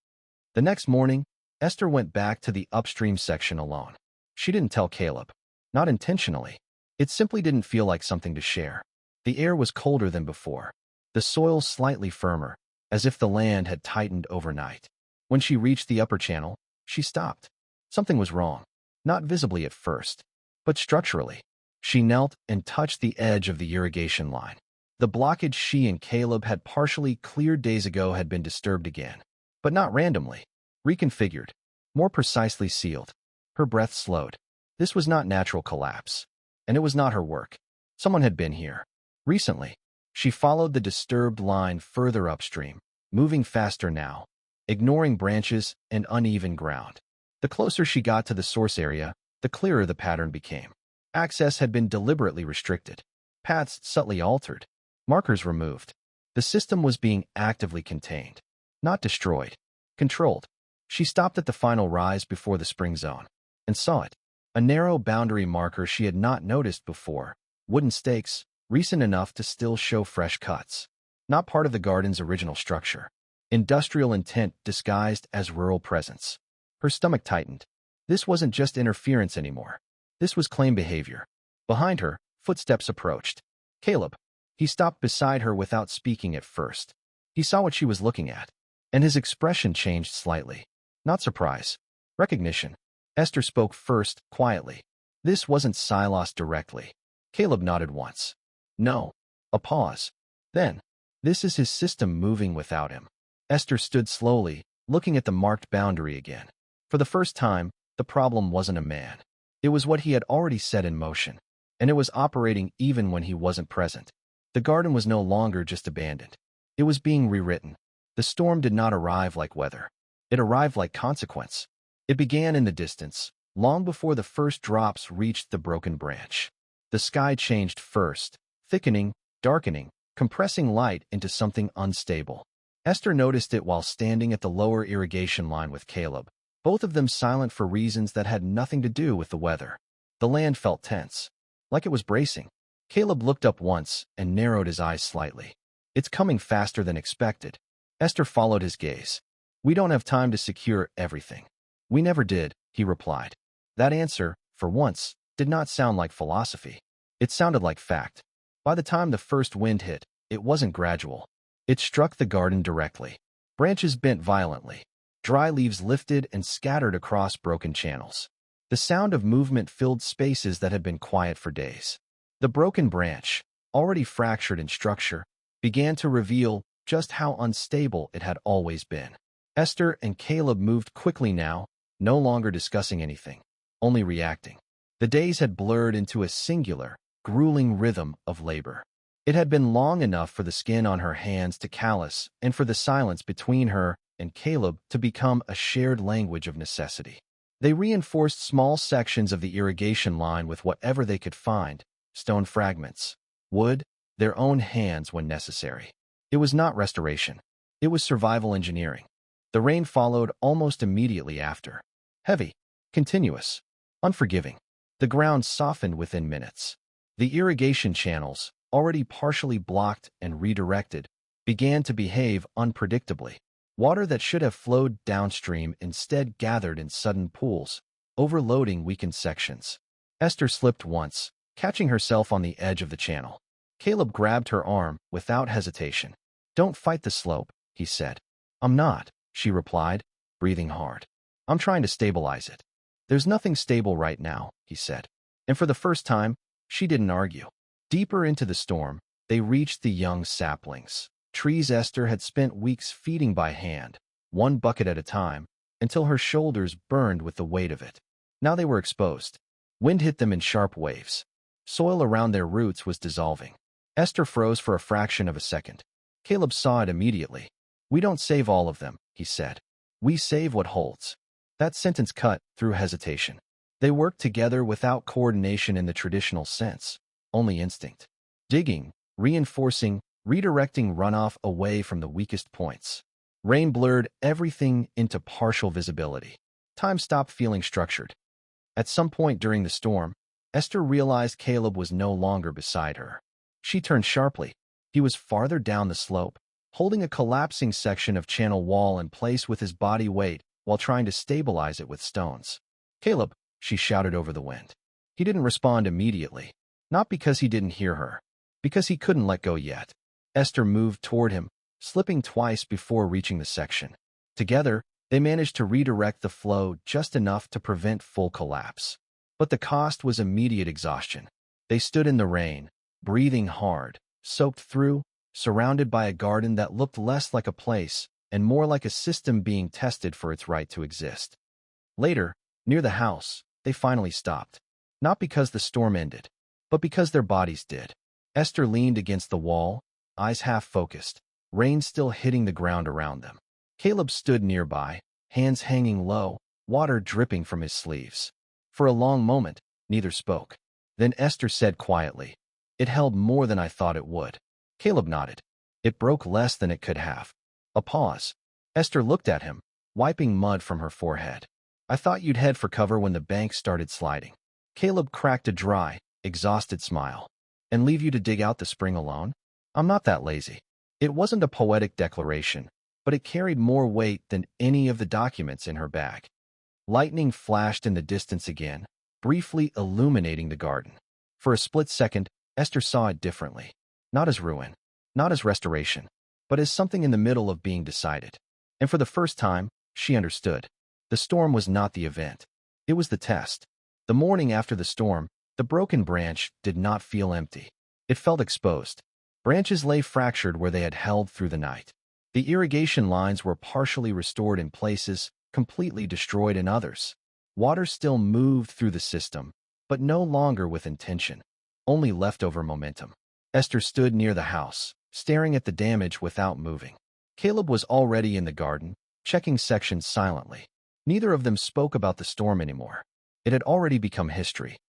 The next morning, Esther went back to the upstream section alone. She didn't tell Caleb. Not intentionally. It simply didn't feel like something to share. The air was colder than before. The soil slightly firmer, as if the land had tightened overnight. When she reached the upper channel, she stopped. Something was wrong. Not visibly at first, but structurally. She knelt and touched the edge of the irrigation line. The blockage she and Caleb had partially cleared days ago had been disturbed again. But not randomly. Reconfigured. More precisely sealed. Her breath slowed. This was not natural collapse. And it was not her work. Someone had been here. Recently. She followed the disturbed line further upstream, moving faster now, ignoring branches and uneven ground. The closer she got to the source area, the clearer the pattern became. Access had been deliberately restricted. Paths subtly altered. Markers removed. The system was being actively contained. Not destroyed. Controlled. She stopped at the final rise before the spring zone. And saw it. A narrow boundary marker she had not noticed before. Wooden stakes, recent enough to still show fresh cuts. Not part of the garden's original structure. Industrial intent disguised as rural presence. Her stomach tightened. This wasn't just interference anymore. This was claim behavior. Behind her, footsteps approached. Caleb. He stopped beside her without speaking at first. He saw what she was looking at, and his expression changed slightly. Not surprise. Recognition. Esther spoke first, quietly. This wasn't Silas directly. Caleb nodded once. No. A pause. Then, this is his system moving without him. Esther stood slowly, looking at the marked boundary again. For the first time, the problem wasn't a man. It was what he had already set in motion, and it was operating even when he wasn't present. The garden was no longer just abandoned. It was being rewritten. The storm did not arrive like weather. It arrived like consequence. It began in the distance, long before the first drops reached the broken branch. The sky changed first, thickening, darkening, compressing light into something unstable. Esther noticed it while standing at the lower irrigation line with Caleb, both of them silent for reasons that had nothing to do with the weather. The land felt tense, like it was bracing. Caleb looked up once and narrowed his eyes slightly. It's coming faster than expected. Esther followed his gaze. We don't have time to secure everything. We never did, he replied. That answer, for once, did not sound like philosophy. It sounded like fact. By the time the first wind hit, it wasn't gradual. It struck the garden directly. Branches bent violently. Dry leaves lifted and scattered across broken channels. The sound of movement filled spaces that had been quiet for days. The broken branch, already fractured in structure, began to reveal just how unstable it had always been. Esther and Caleb moved quickly now, no longer discussing anything, only reacting. The days had blurred into a singular, grueling rhythm of labor. It had been long enough for the skin on her hands to callous and for the silence between her and Caleb to become a shared language of necessity. They reinforced small sections of the irrigation line with whatever they could find, stone fragments, wood, their own hands when necessary. It was not restoration. It was survival engineering. The rain followed almost immediately after. Heavy, continuous, unforgiving. The ground softened within minutes. The irrigation channels, already partially blocked and redirected, began to behave unpredictably. Water that should have flowed downstream instead gathered in sudden pools, overloading weakened sections. Esther slipped once, catching herself on the edge of the channel. Caleb grabbed her arm without hesitation. Don't fight the slope, he said. I'm not, she replied, breathing hard. I'm trying to stabilize it. There's nothing stable right now, he said. And for the first time, she didn't argue. Deeper into the storm, they reached the young saplings. Trees Esther had spent weeks feeding by hand, one bucket at a time, until her shoulders burned with the weight of it. Now they were exposed. Wind hit them in sharp waves. Soil around their roots was dissolving. Esther froze for a fraction of a second. Caleb saw it immediately. We don't save all of them, he said. We save what holds. That sentence cut through hesitation. They worked together without coordination in the traditional sense, only instinct. digging, reinforcing, redirecting runoff away from the weakest points. Rain blurred everything into partial visibility. Time stopped feeling structured. At some point during the storm, Esther realized Caleb was no longer beside her. She turned sharply. He was farther down the slope, holding a collapsing section of channel wall in place with his body weight while trying to stabilize it with stones. "Caleb," she shouted over the wind. He didn't respond immediately, not because he didn't hear her, because he couldn't let go yet. Esther moved toward him, slipping twice before reaching the section. Together, they managed to redirect the flow just enough to prevent full collapse. But the cost was immediate exhaustion. They stood in the rain, breathing hard, soaked through, surrounded by a garden that looked less like a place and more like a system being tested for its right to exist. Later, near the house, they finally stopped. Not because the storm ended, but because their bodies did. Esther leaned against the wall, eyes half-focused, rain still hitting the ground around them. Caleb stood nearby, hands hanging low, water dripping from his sleeves. For a long moment, neither spoke. Then Esther said quietly, "It held more than I thought it would." Caleb nodded. "It broke less than it could have." A pause. Esther looked at him, wiping mud from her forehead. "I thought you'd head for cover when the bank started sliding." Caleb cracked a dry, exhausted smile. "And leave you to dig out the spring alone? I'm not that lazy." It wasn't a poetic declaration, but it carried more weight than any of the documents in her bag. Lightning flashed in the distance again, briefly illuminating the garden. For a split second, Esther saw it differently. Not as ruin, not as restoration, but as something in the middle of being decided. And for the first time, she understood. The storm was not the event. It was the test. The morning after the storm, the broken branch did not feel empty. It felt exposed. Branches lay fractured where they had held through the night. The irrigation lines were partially restored in places, completely destroyed in others. Water still moved through the system, but no longer with intention, only leftover momentum. Esther stood near the house, staring at the damage without moving. Caleb was already in the garden, checking sections silently. Neither of them spoke about the storm anymore. It had already become history.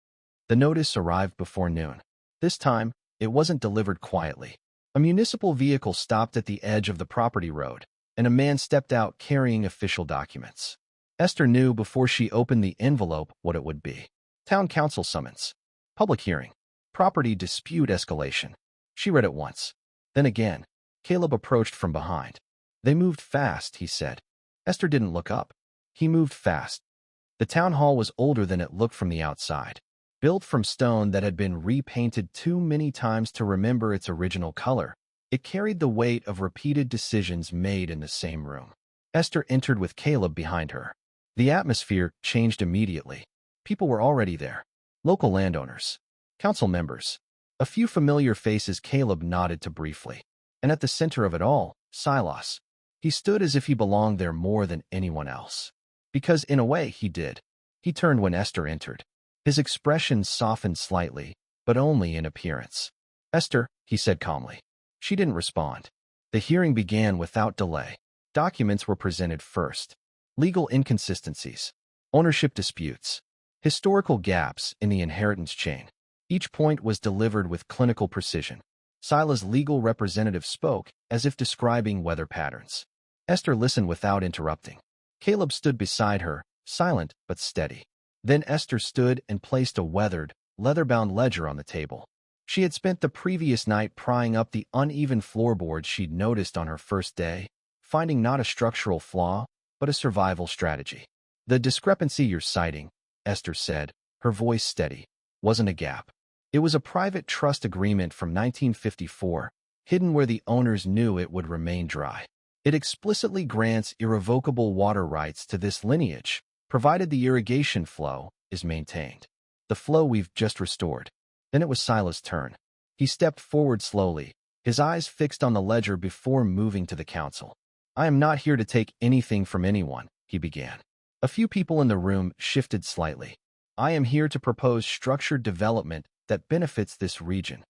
The notice arrived before noon. This time, it wasn't delivered quietly. A municipal vehicle stopped at the edge of the property road, and a man stepped out carrying official documents. Esther knew before she opened the envelope what it would be. Town council summons. Public hearing. Property dispute escalation. She read it once. Then again. Caleb approached from behind. "They moved fast," he said. Esther didn't look up. He moved fast. The town hall was older than it looked from the outside. Built from stone that had been repainted too many times to remember its original color, it carried the weight of repeated decisions made in the same room. Esther entered with Caleb behind her. The atmosphere changed immediately. People were already there. Local landowners. Council members. A few familiar faces Caleb nodded to briefly. And at the center of it all, Silas. He stood as if he belonged there more than anyone else. Because in a way he did. He turned when Esther entered. His expression softened slightly, but only in appearance. "Esther," he said calmly. She didn't respond. The hearing began without delay. Documents were presented first. Legal inconsistencies, ownership disputes, historical gaps in the inheritance chain. Each point was delivered with clinical precision. Sila's legal representative spoke as if describing weather patterns. Esther listened without interrupting. Caleb stood beside her, silent but steady. Then Esther stood and placed a weathered, leather-bound ledger on the table. She had spent the previous night prying up the uneven floorboards she'd noticed on her first day, finding not a structural flaw, but a survival strategy. "The discrepancy you're citing," Esther said, her voice steady, "wasn't a gap. It was a private trust agreement from 1954, hidden where the owners knew it would remain dry. It explicitly grants irrevocable water rights to this lineage, provided the irrigation flow is maintained. The flow we've just restored." Then it was Silas' turn. He stepped forward slowly, his eyes fixed on the ledger before moving to the council. "I am not here to take anything from anyone," he began. A few people in the room shifted slightly. "I am here to propose structured development that benefits this region."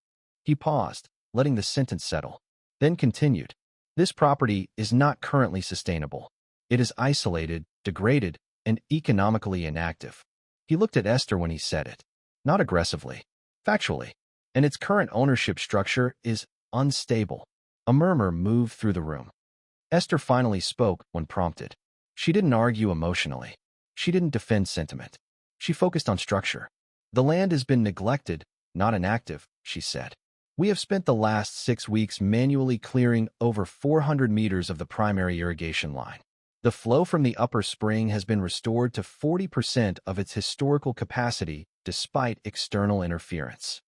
He paused, letting the sentence settle, then continued. "This property is not currently sustainable. It is isolated, degraded, and economically inactive." He looked at Esther when he said it. Not aggressively. Factually. and its current ownership structure is unstable. A murmur moved through the room. Esther finally spoke when prompted. She didn't argue emotionally. She didn't defend sentiment. She focused on structure. The land has been neglected, not inactive, she said. We have spent the last 6 weeks manually clearing over 400 meters of the primary irrigation line. The flow from the upper spring has been restored to 40% of its historical capacity despite external interference.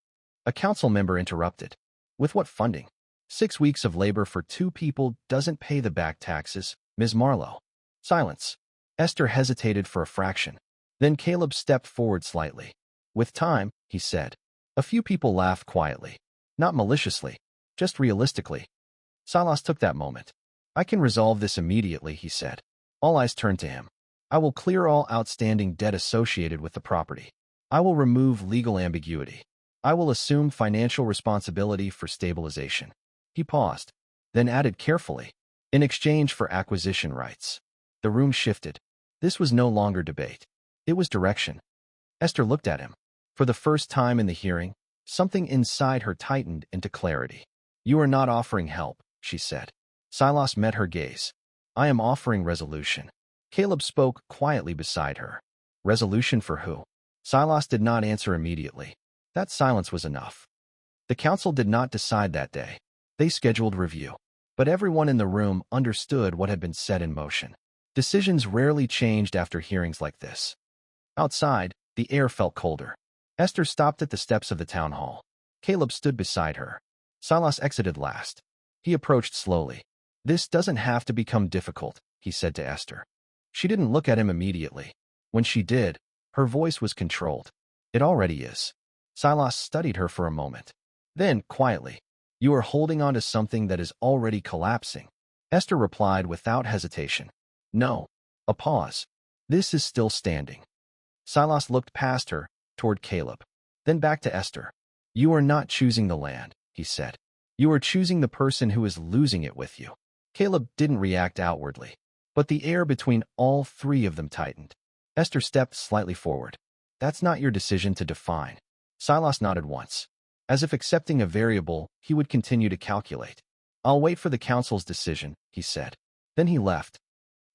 A council member interrupted. With what funding? 6 weeks of labor for 2 people doesn't pay the back taxes, Ms. Marlowe. Silence. Esther hesitated for a fraction. Then Caleb stepped forward slightly. With time, he said. A few people laughed quietly. Not maliciously, just realistically. Silas took that moment. I can resolve this immediately, he said. All eyes turned to him. I will clear all outstanding debt associated with the property. I will remove legal ambiguity. I will assume financial responsibility for stabilization. He paused, then added carefully, in exchange for acquisition rights. The room shifted. This was no longer debate. It was direction. Esther looked at him. For the first time in the hearing, something inside her tightened into clarity. You are not offering help, she said. Silas met her gaze. I am offering resolution. Caleb spoke quietly beside her. Resolution for who? Silas did not answer immediately. That silence was enough. The council did not decide that day. They scheduled review. But everyone in the room understood what had been set in motion. Decisions rarely changed after hearings like this. Outside, the air felt colder. Esther stopped at the steps of the town hall. Caleb stood beside her. Silas exited last. He approached slowly. This doesn't have to become difficult, he said to Esther. She didn't look at him immediately. When she did, her voice was controlled. It already is. Silas studied her for a moment. Then, quietly, you are holding on to something that is already collapsing. Esther replied without hesitation. No. A pause. This is still standing. Silas looked past her, toward Caleb, then back to Esther. You are not choosing the land, he said. You are choosing the person who is losing it with you. Caleb didn't react outwardly, but the air between all 3 of them tightened. Esther stepped slightly forward. That's not your decision to define. Silas nodded once. As if accepting a variable, he would continue to calculate. I'll wait for the council's decision, he said. Then he left.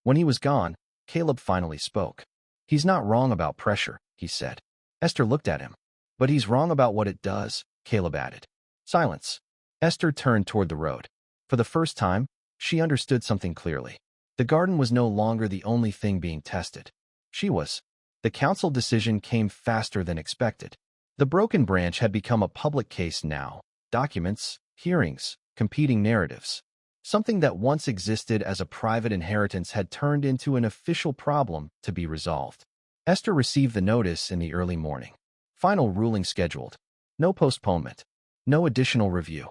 When he was gone, Caleb finally spoke. He's not wrong about pressure, he said. Esther looked at him. But he's wrong about what it does, Caleb added. Silence. Esther turned toward the road. For the first time, she understood something clearly. The garden was no longer the only thing being tested. She was. The council decision came faster than expected. The broken branch had become a public case now. Documents, hearings, competing narratives. Something that once existed as a private inheritance had turned into an official problem to be resolved. Esther received the notice in the early morning. Final ruling scheduled. No postponement. No additional review.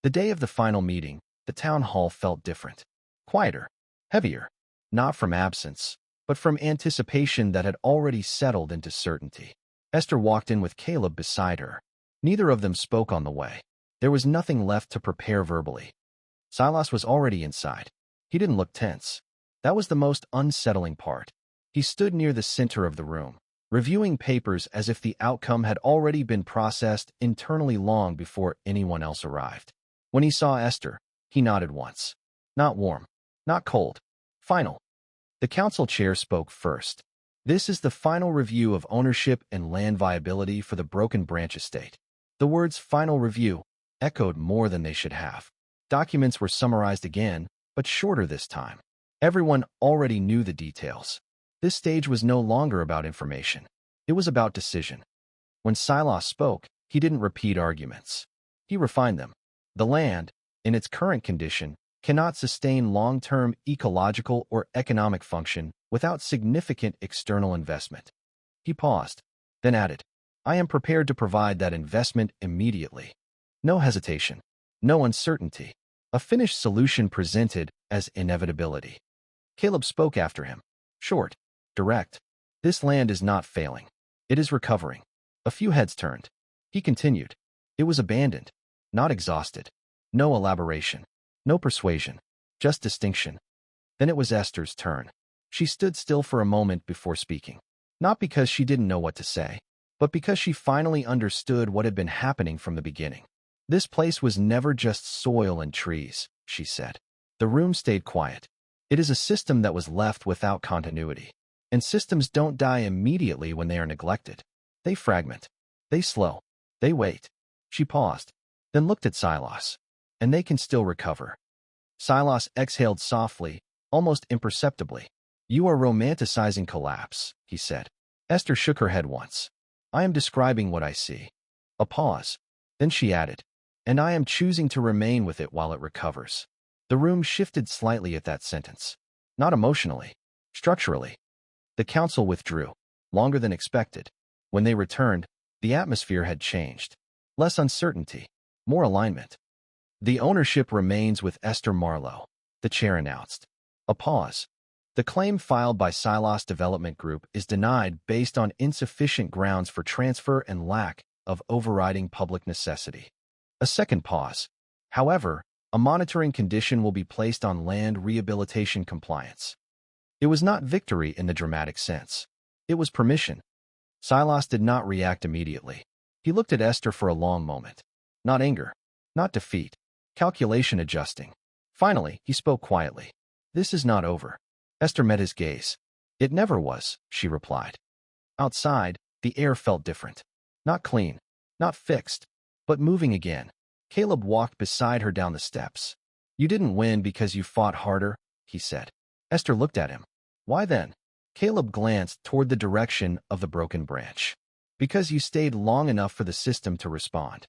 The day of the final meeting, the town hall felt different. Quieter. Heavier. Not from absence, but from anticipation that had already settled into certainty. Esther walked in with Caleb beside her. Neither of them spoke on the way. There was nothing left to prepare verbally. Silas was already inside. He didn't look tense. That was the most unsettling part. He stood near the center of the room, reviewing papers as if the outcome had already been processed internally long before anyone else arrived. When he saw Esther, he nodded once. Not warm. Not cold. Final. The council chair spoke first. This is the final review of ownership and land viability for the Broken Branch estate. The words final review echoed more than they should have. Documents were summarized again, but shorter this time. Everyone already knew the details. This stage was no longer about information. It was about decision. When Silas spoke, he didn't repeat arguments. He refined them. The land, in its current condition, cannot sustain long-term ecological or economic function without significant external investment. He paused, then added, I am prepared to provide that investment immediately. No hesitation. No uncertainty. A finished solution presented as inevitability. Caleb spoke after him. Short. Direct. This land is not failing. It is recovering. A few heads turned. He continued. It was abandoned. Not exhausted. No elaboration. No persuasion. Just distinction. Then it was Esther's turn. She stood still for a moment before speaking. Not because she didn't know what to say, but because she finally understood what had been happening from the beginning. This place was never just soil and trees, she said. The room stayed quiet. It is a system that was left without continuity. And systems don't die immediately when they are neglected. They fragment. They slow. They wait. She paused, then looked at Silas. And they can still recover. Silas exhaled softly, almost imperceptibly. You are romanticizing collapse, he said. Esther shook her head once. I am describing what I see. A pause. Then she added, and I am choosing to remain with it while it recovers. The room shifted slightly at that sentence. Not emotionally, structurally. The council withdrew, longer than expected. When they returned, the atmosphere had changed. Less uncertainty, more alignment. The ownership remains with Esther Marlowe, the chair announced. A pause. The claim filed by Silas Development Group is denied based on insufficient grounds for transfer and lack of overriding public necessity. A second pause. However, a monitoring condition will be placed on land rehabilitation compliance. It was not victory in the dramatic sense. It was permission. Silas did not react immediately. He looked at Esther for a long moment. Not anger, not defeat, calculation adjusting. Finally, he spoke quietly. This is not over. Esther met his gaze. It never was, she replied. Outside, the air felt different. Not clean, not fixed, but moving again. Caleb walked beside her down the steps. You didn't win because you fought harder, he said. Esther looked at him. Why then? Caleb glanced toward the direction of the broken branch. Because you stayed long enough for the system to respond.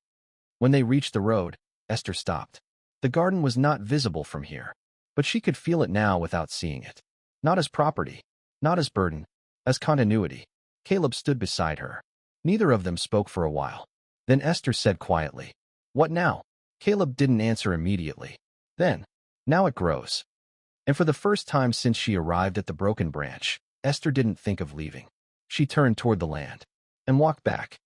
When they reached the road, Esther stopped. The garden was not visible from here, but she could feel it now without seeing it. Not as property, not as burden, as continuity. Caleb stood beside her. Neither of them spoke for a while. Then Esther said quietly, What now? Caleb didn't answer immediately. Then, now it grows. And for the first time since she arrived at the broken branch, Esther didn't think of leaving. She turned toward the land and walked back.